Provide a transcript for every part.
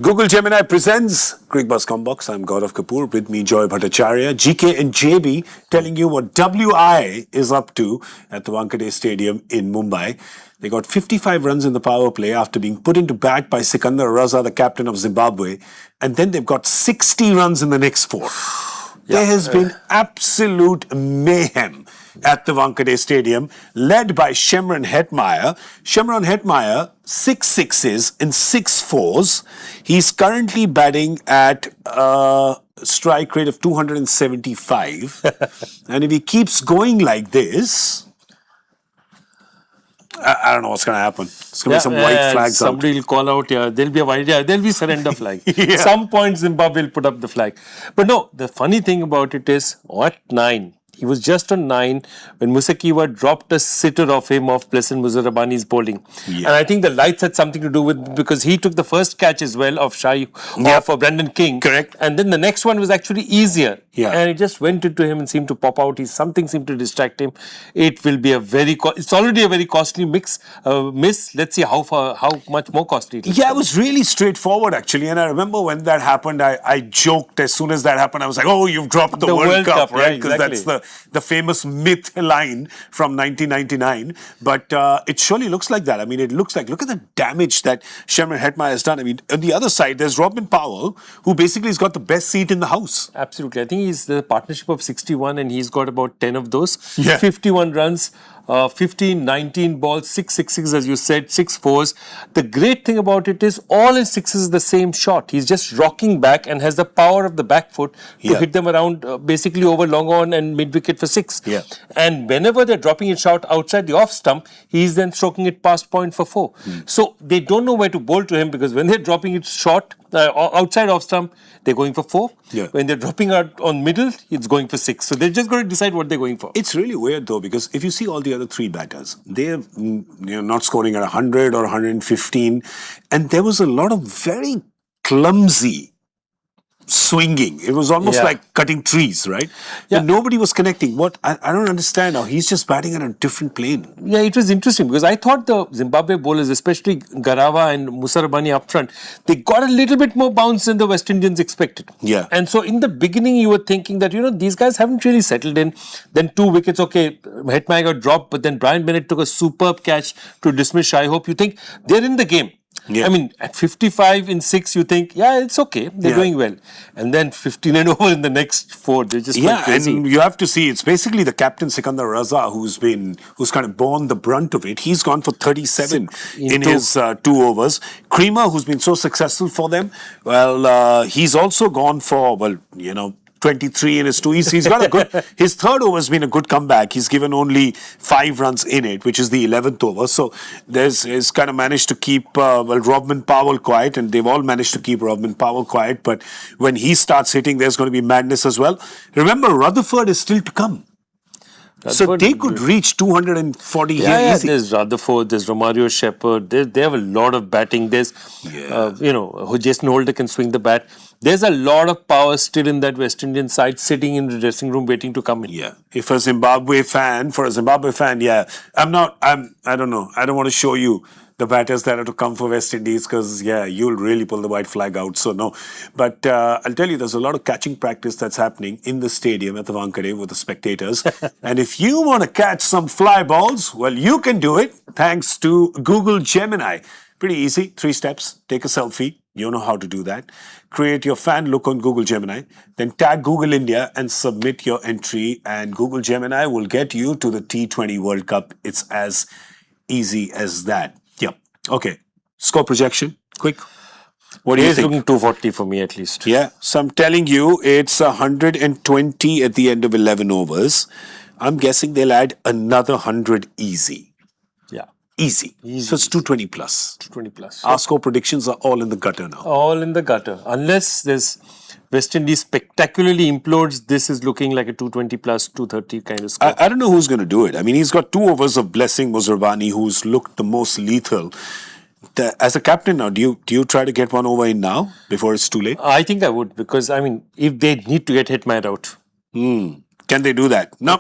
Google Gemini presents Cricbuzz Comm Box. I'm Gaurav Kapur. With me, Joy Bhattacharya, GK and JB, telling you what WI is up to at the Wankhede Stadium in Mumbai. They got 55 runs in the power play after being put into bat by Sikandar Raza, the captain of Zimbabwe. And then they've got 60 runs in the next four. There has been absolute mayhem at the Wankhede Stadium, led by Hetmyer. Hetmyer, 6 sixes and 6 fours. He's currently batting at a strike rate of 275. And if he keeps going like this, I don't know what's going to happen. It's going to be some white flags somebody will call out, there'll be a white, there'll be surrender flag. Some point Zimbabwe will put up the flag. But no, the funny thing about it is, at 9, he was just on 9 when Musakiwa dropped a sitter off him off Pleasant Muzarabani's bowling. And I think the lights had something to do with, because he took the first catch as well of for Brendan King. Correct. And then the next one was actually easier. And it just went into him and seemed to pop out. Something seemed to distract him. It will be it's already a very costly miss. Let's see how much more costly it is. Yeah, it was really straightforward actually. And I remember when that happened, I joked as soon as that happened. I was like, oh, you've dropped the World Cup, right? Because that's the famous myth line from 1999. But it surely looks like that. I mean, it looks like, look at the damage that Hetmyer has done. I mean, on the other side, there's Robin Powell, who basically has got the best seat in the house. Absolutely. I think he's the partnership of 61 and he's got about 10 of those. 51 runs, 15, 19 balls, 6 sixes as you said, 6 fours. The great thing about it is all his sixes is the same shot. He's just rocking back and has the power of the back foot to hit them around basically over long on and mid-wicket for 6. And whenever they're dropping it shot outside the off stump, he's then stroking it past point for 4. So they don't know where to bowl to him because when they're dropping it short, outside off stump, they're going for 4. When they're dropping out on middle, it's going for 6. So they're just going to decide what they're going for. It's really weird though, because if you see all the other 3 batters, they're not scoring at 100 or 115. And there was a lot of very clumsy swinging. It was almost like cutting trees, right? But nobody was connecting. I don't understand now. He's just batting on a different plane. Yeah, it was interesting because I thought the Zimbabwe bowlers, especially Garawa and Musarabani up front, they got a little bit more bounce than the West Indians expected. And so in the beginning, you were thinking that, these guys haven't really settled in. Then 2 wickets, Hetmyer got dropped, but then Brian Bennett took a superb catch to dismiss Shai Hope. You think they're in the game. I mean, at 55 in 6, you think, it's okay. They're doing well. And then 15 and over in the next 4. They're just crazy. And you have to see, it's basically the captain, Sikandar Raza, who's kind of borne the brunt of it. He's gone for 37 in his 2 overs. Creamer, who's been so successful for them, he's also gone for, 23 in his 2. He's got a good, his 3rd over has been a good comeback. He's given only 5 runs in it, which is the 11th over. So he's kind of managed to keep, Robin Powell quiet, and they've all managed to keep Robin Powell quiet. But when he starts hitting, there's going to be madness as well. Remember, Rutherford is still to come. So they could reach 240 here easy. There's Rutherford, there's Romario Shepherd. They have a lot of batting. There's, Jason Holder can swing the bat. There's a lot of power still in that West Indian side sitting in the dressing room waiting to come in. For a Zimbabwe fan, I don't know. I don't want to show you the batters that are to come for West Indies because, you'll really pull the white flag out. So, no. But I'll tell you, there's a lot of catching practice that's happening in the stadium at the Wankhede with the spectators. And if you want to catch some fly balls, you can do it thanks to Google Gemini. Pretty easy. 3 steps. Take a selfie. You know how to do that. Create your fan look on Google Gemini. Then tag Google India and submit your entry. And Google Gemini will get you to the T20 World Cup. It's as easy as that. Okay. Score projection. Quick. What do you think? It's looking 240 for me at least. So I'm telling you, it's 120 at the end of 11 overs. I'm guessing they'll add another 100 easy. Easy. So it's 220 plus. 220 plus. Our score predictions are all in the gutter now. All in the gutter. Unless there's West Indies spectacularly implodes, this is looking like a 220 plus 230 kind of score. I don't know who's going to do it. I mean, he's got 2 overs of blessing Muzarabani, who's looked the most lethal. As a captain now, do you try to get 1 over in now before it's too late? I think I would because, if they need to get Hetmyer out. Can they do that? No.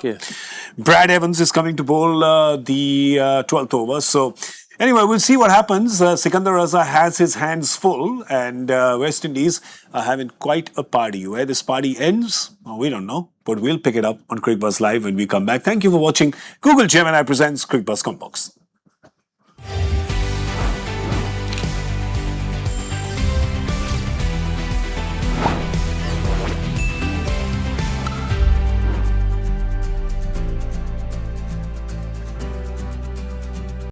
Brad Evans is coming to bowl the 12th over. So Anyway, we'll see what happens. Sikandar Raza has his hands full, and West Indies are having quite a party. Where this party ends, we don't know, but we'll pick it up on Cricbuzz Live when we come back. Thank you for watching. Google Gemini presents Cricbuzz Comm Box.